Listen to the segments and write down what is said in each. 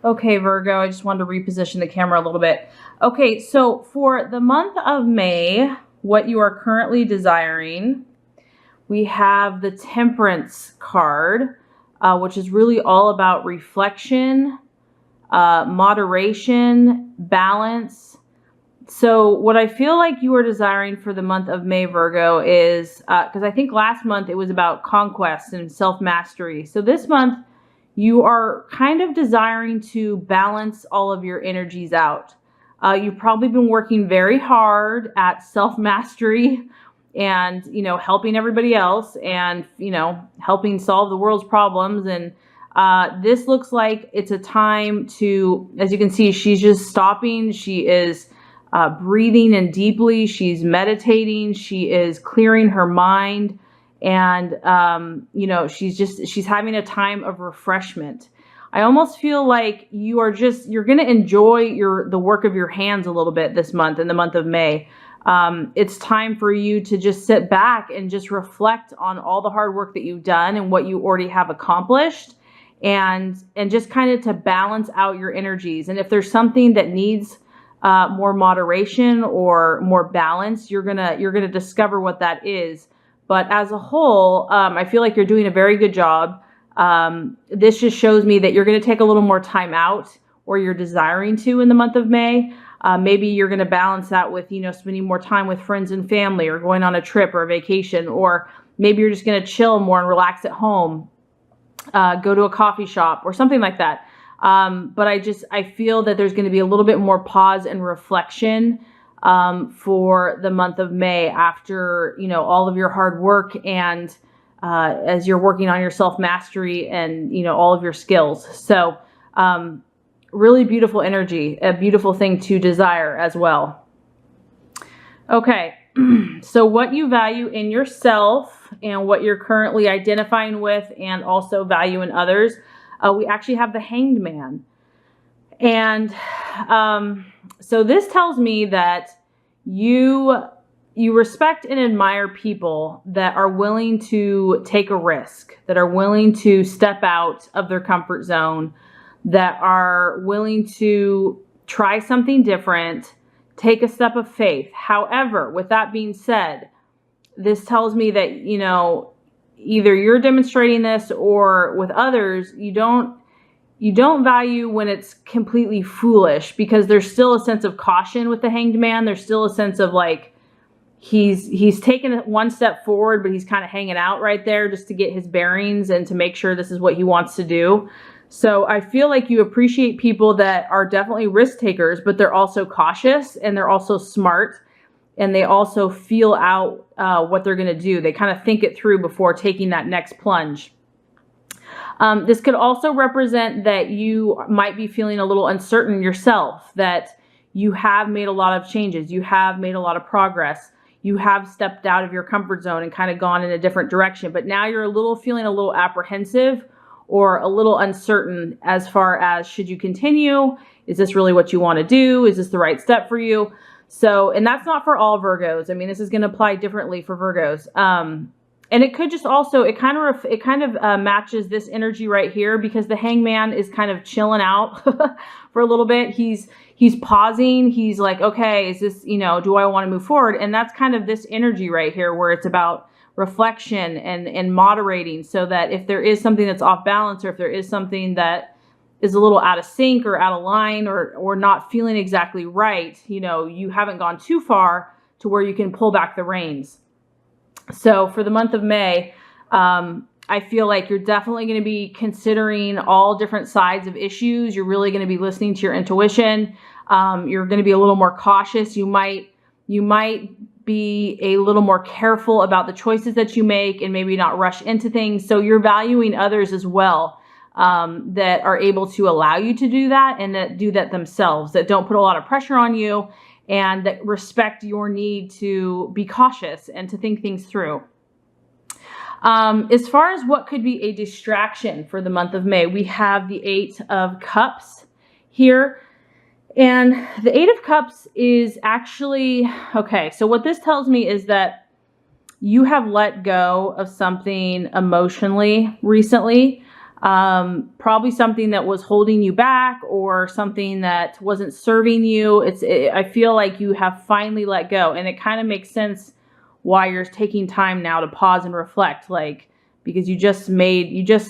Okay, Virgo, I just wanted to reposition the camera a little bit. Okay, so for the month of May, what you are currently desiring, we have the Temperance card, which is really all about reflection, moderation, balance. So what I feel like you are desiring for the month of May, Virgo, is, because I think last month it was about conquest and self-mastery. So this month, you are kind of desiring to balance all of your energies out. You've probably been working very hard at self-mastery and, helping everybody else and, helping solve the world's problems. And this looks like it's a time to, as you can see, she's just stopping. She is breathing in deeply. She's meditating. She is clearing her mind. And, she's having a time of refreshment. I almost feel like you're going to enjoy the work of your hands a little bit this month, in the month of May. It's time for you to just sit back and just reflect on all the hard work that you've done and what you already have accomplished, and just kind of to balance out your energies. And if there's something that needs more moderation or more balance, you're gonna discover what that is. But as a whole, I feel like you're doing a very good job. This just shows me that you're going to take a little more time out, or you're desiring to, in the month of May. Maybe you're going to balance that with, spending more time with friends and family, or going on a trip or a vacation, or maybe you're just going to chill more and relax at home, go to a coffee shop or something like that. But I feel that there's going to be a little bit more pause and reflection for the month of May, after, all of your hard work, and as you're working on your self-mastery and, all of your skills. So really beautiful energy, a beautiful thing to desire as well. Okay, so what you value in yourself and what you're currently identifying with, and also value in others, we actually have the Hanged Man. And so this tells me that you respect and admire people that are willing to take a risk, that are willing to step out of their comfort zone, that are willing to try something different, take a step of faith. However, with that being said, this tells me that, either you're demonstrating this, or with others, you don't value when it's completely foolish, because there's still a sense of caution with the Hanged Man. There's still a sense of like, he's taken one step forward, but he's kind of hanging out right there just to get his bearings and to make sure this is what he wants to do. So I feel like you appreciate people that are definitely risk takers, but they're also cautious, and they're also smart, and they also feel out what they're going to do. They kind of think it through before taking that next plunge. This could also represent that you might be feeling a little uncertain yourself, that you have made a lot of changes, you have made a lot of progress, you have stepped out of your comfort zone and kind of gone in a different direction, but now you're feeling a little apprehensive, or a little uncertain as far as, should you continue? Is this really what you want to do? Is this the right step for you? So, and that's not for all Virgos. I mean, this is going to apply differently for Virgos. And it could just also, it kind of matches this energy right here, because the Hangman is kind of chilling out for a little bit. He's pausing. He's like, okay, is this, do I want to move forward? And that's kind of this energy right here, where it's about reflection and moderating, so that if there is something that's off balance, or if there is something that is a little out of sync or out of line, or not feeling exactly right, you haven't gone too far to where you can pull back the reins. So for the month of May, I feel like you're definitely going to be considering all different sides of issues. You're really going to be listening to your intuition. You're going to be a little more cautious. You might be a little more careful about the choices that you make, and maybe not rush into things. So you're valuing others as well, that are able to allow you to do that, and that do that themselves, that don't put a lot of pressure on you, and that respect your need to be cautious and to think things through. As far as what could be a distraction for the month of May, we have the 8 of Cups here. And the 8 of Cups is actually, okay, so what this tells me is that you have let go of something emotionally recently. probably something that was holding you back or something that wasn't serving you. I feel like you have finally let go, and it kind of makes sense why you're taking time now to pause and reflect, like, because you just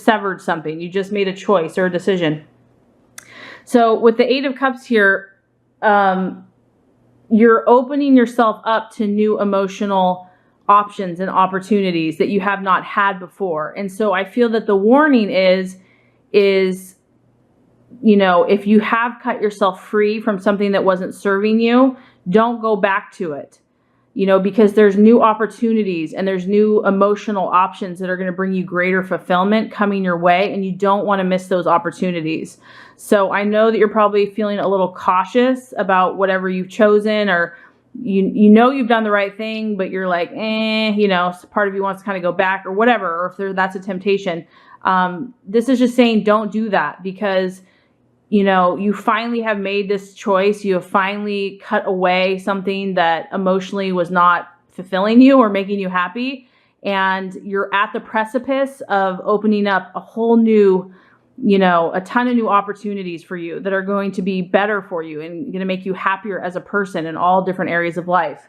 severed something. You just made a choice or a decision. So with the 8 of Cups here, you're opening yourself up to new emotional options and opportunities that you have not had before. And so I feel that the warning is, you know, if you have cut yourself free from something that wasn't serving you, don't go back to it. You know, because there's new opportunities and there's new emotional options that are going to bring you greater fulfillment coming your way, and you don't want to miss those opportunities. So I know that you're probably feeling a little cautious about whatever you've chosen, or you know you've done the right thing, but you're like, you know, part of you wants to kind of go back or whatever, or if that's a temptation. This is just saying don't do that, because you know, you finally have made this choice. You have finally cut away something that emotionally was not fulfilling you or making you happy. And you're at the precipice of opening up a whole new, you know, a ton of new opportunities for you that are going to be better for you and going to make you happier as a person in all different areas of life.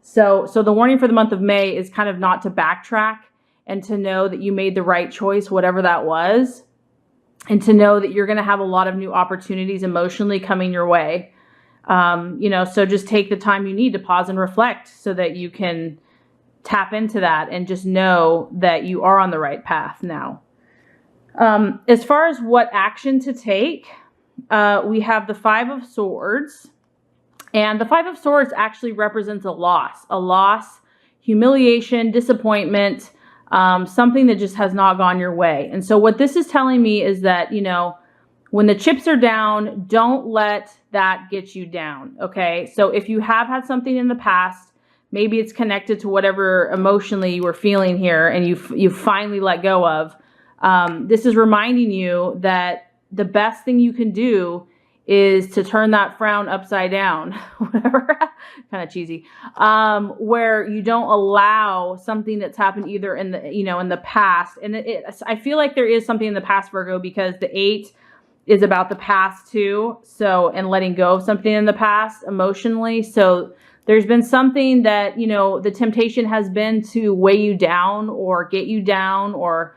So the warning for the month of May is kind of not to backtrack, and to know that you made the right choice, whatever that was. And to know that you're going to have a lot of new opportunities emotionally coming your way. You know, so just take the time you need to pause and reflect so that you can tap into that and just know that you are on the right path now. As far as what action to take, we have the 5 of Swords. And the 5 of Swords actually represents a loss, humiliation, disappointment, something that just has not gone your way. And so what this is telling me is that, you know, when the chips are down, don't let that get you down. Okay. So if you have had something in the past, maybe it's connected to whatever emotionally you were feeling here and you finally let go of. This is reminding you that the best thing you can do is to turn that frown upside down, whatever, kind of cheesy, where you don't allow something that's happened either in the, you know, in the past. And I feel like there is something in the past, Virgo, because the 8 is about the past too. So, and letting go of something in the past emotionally. So there's been something that, you know, the temptation has been to weigh you down or get you down, or,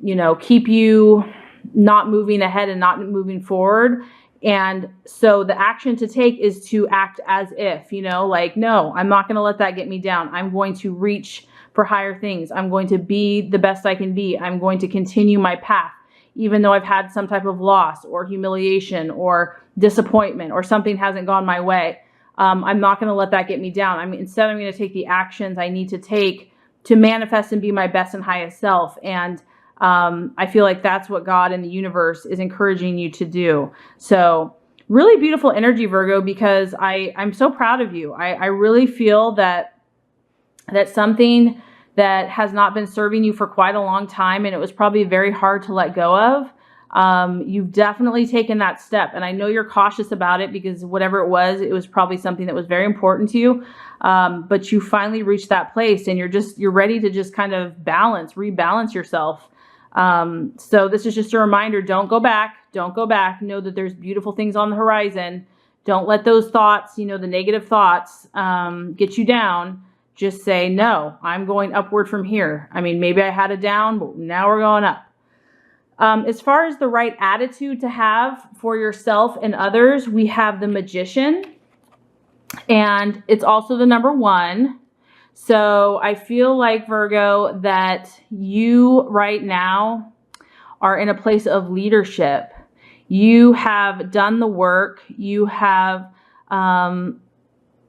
you know, keep you not moving ahead and not moving forward. And so the action to take is to act as if, you know, like, no, I'm not going to let that get me down. I'm going to reach for higher things. I'm going to be the best I can be. I'm going to continue my path, even though I've had some type of loss or humiliation or disappointment or something hasn't gone my way. I'm not going to let that get me down. Instead, I'm going to take the actions I need to take to manifest and be my best and highest self. And I feel like that's what God and the universe is encouraging you to do. So really beautiful energy, Virgo, because I'm so proud of you. I really feel that something that has not been serving you for quite a long time, and it was probably very hard to let go of. You've definitely taken that step, and I know you're cautious about it because whatever it was probably something that was very important to you. But you finally reached that place, and you're ready to just kind of rebalance yourself. So this is just a reminder, don't go back. Know that there's beautiful things on the horizon. Don't let those thoughts, you know, the negative thoughts, get you down. Just say, no, I'm going upward from here. I mean, maybe I had a down, but now we're going up. As far as the right attitude to have for yourself and others, we have the Magician, and it's also the number 1. So I feel like, Virgo, that you right now are in a place of leadership. You have done the work. You have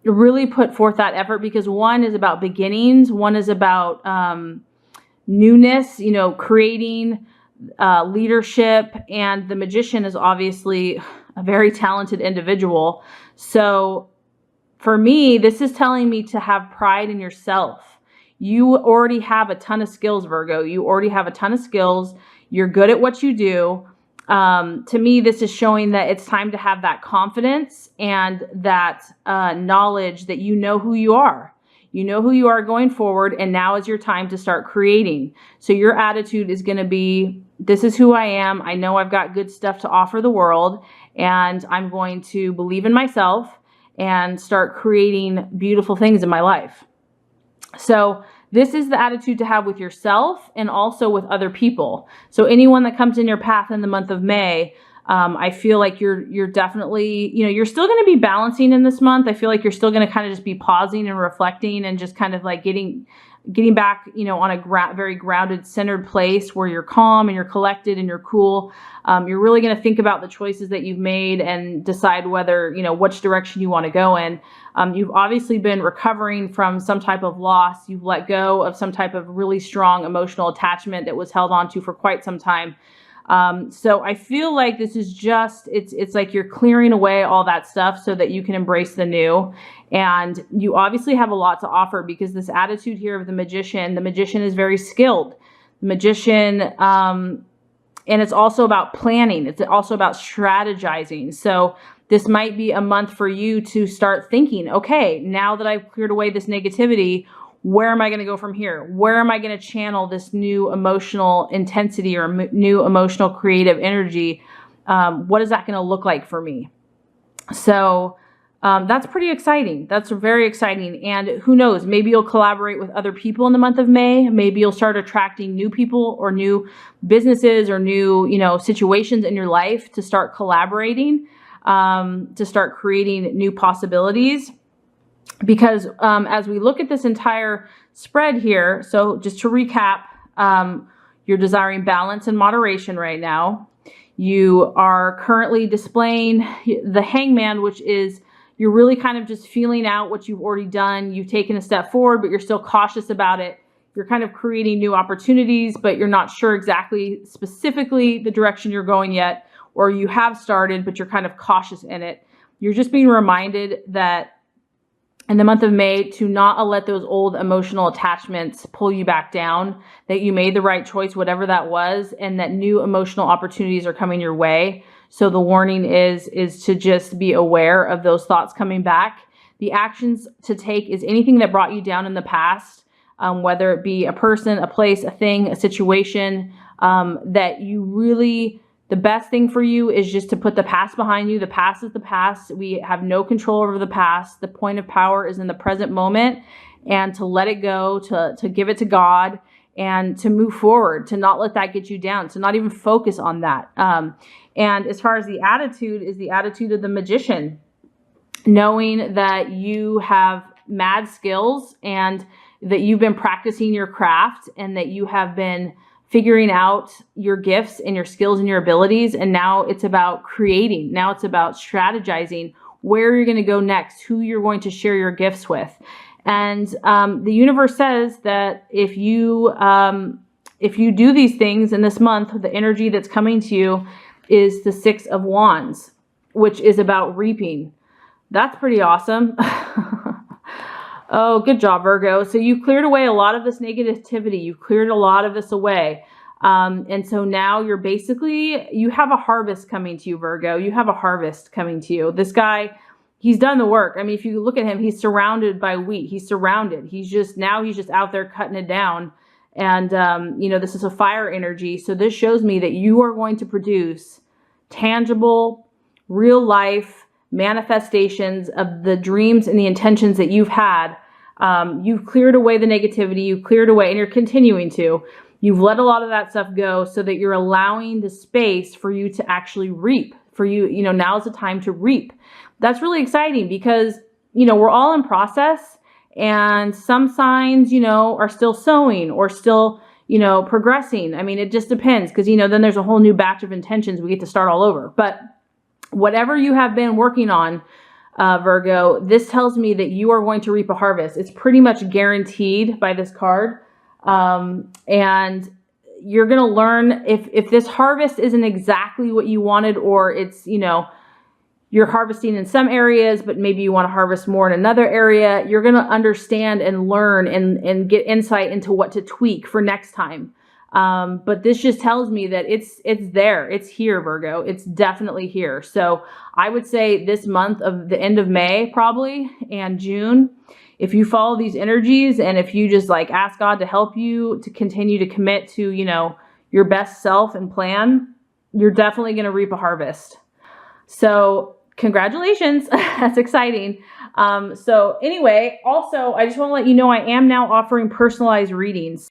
really put forth that effort, because 1 is about beginnings. 1 is about newness, you know, creating leadership. And the Magician is obviously a very talented individual. So for me, this is telling me to have pride in yourself. You already have a ton of skills, Virgo. You already have a ton of skills. You're good at what you do. To me, this is showing that it's time to have that confidence and that knowledge that you know who you are. You know who you are going forward, and now is your time to start creating. So your attitude is going to be, this is who I am. I know I've got good stuff to offer the world, and I'm going to believe in myself and start creating beautiful things in my life. So this is the attitude to have with yourself and also with other people. So anyone that comes in your path in the month of May, I feel like you're definitely, you're still going to be balancing in this month. I feel like you're still going to kind of just be pausing and reflecting and just kind of like getting back, on a very grounded, centered place where you're calm and you're collected and you're cool. You're really going to think about the choices that you've made and decide whether, which direction you want to go in. You've obviously been recovering from some type of loss. You've let go of some type of really strong emotional attachment that was held onto for quite some time. So I feel like this is just, it's like you're clearing away all that stuff so that you can embrace the new. And you obviously have a lot to offer, because this attitude here of the magician is very skilled. The magician, and it's also about planning. It's also about strategizing. So this might be a month for you to start thinking, okay, now that I've cleared away this negativity, where am I going to go from here? Where am I going to channel this new emotional intensity or new emotional creative energy? What is that going to look like for me? So that's pretty exciting. That's very exciting. And who knows, maybe you'll collaborate with other people in the month of May. Maybe you'll start attracting new people or new businesses or new, situations in your life to start collaborating, to start creating new possibilities. Because as we look at this entire spread here, so just to recap, you're desiring balance and moderation right now. You are currently displaying the Hangman, which is you're really kind of just feeling out what you've already done. You've taken a step forward, but you're still cautious about it. You're kind of creating new opportunities, but you're not sure exactly specifically the direction you're going yet, or you have started, but you're kind of cautious in it. You're just being reminded that in the month of May, to not let those old emotional attachments pull you back down, that you made the right choice, whatever that was, and that new emotional opportunities are coming your way. So the warning is to just be aware of those thoughts coming back. The actions to take is anything that brought you down in the past, whether it be a person, a place, a thing, a situation, that you really... The best thing for you is just to put the past behind you. The past is the past. We have no control over the past. The point of power is in the present moment, and to let it go, to give it to God, and to move forward, to not let that get you down, to not even focus on that. And as far as the attitude is the attitude of the magician, knowing that you have mad skills and that you've been practicing your craft and that you have been figuring out your gifts and your skills and your abilities. And now it's about creating. Now it's about strategizing where you're going to go next, who you're going to share your gifts with. And the universe says that if you do these things in this month, the energy that's coming to you is the 6 of Wands, which is about reaping. That's pretty awesome. Oh, good job, Virgo. So you cleared away a lot of this negativity. You've cleared a lot of this away. And so now you have a harvest coming to you, Virgo. You have a harvest coming to you. This guy, he's done the work. I mean, if you look at him, he's surrounded by wheat. He's surrounded. He's just out there cutting it down. And, this is a fire energy. So this shows me that you are going to produce tangible, real life manifestations of the dreams and the intentions that you've had. You've cleared away the negativity, you've cleared away, and you're continuing to. You've let a lot of that stuff go so that you're allowing the space for you to actually reap. For you, now is the time to reap. That's really exciting because, we're all in process, and some signs, are still sowing or still, progressing. I mean, it just depends because, then there's a whole new batch of intentions. We get to start all over. But whatever you have been working on, Virgo, this tells me that you are going to reap a harvest. It's pretty much guaranteed by this card. And you're going to learn if this harvest isn't exactly what you wanted, or it's, you're harvesting in some areas, but maybe you want to harvest more in another area. You're going to understand and learn and get insight into what to tweak for next time. But this just tells me that it's there. It's here, Virgo. It's definitely here. So I would say this month of the end of May, probably, and June, if you follow these energies and if you just ask God to help you to continue to commit to, your best self and plan, you're definitely going to reap a harvest. So congratulations. That's exciting. So anyway, also, I just want to let you know I am now offering personalized readings.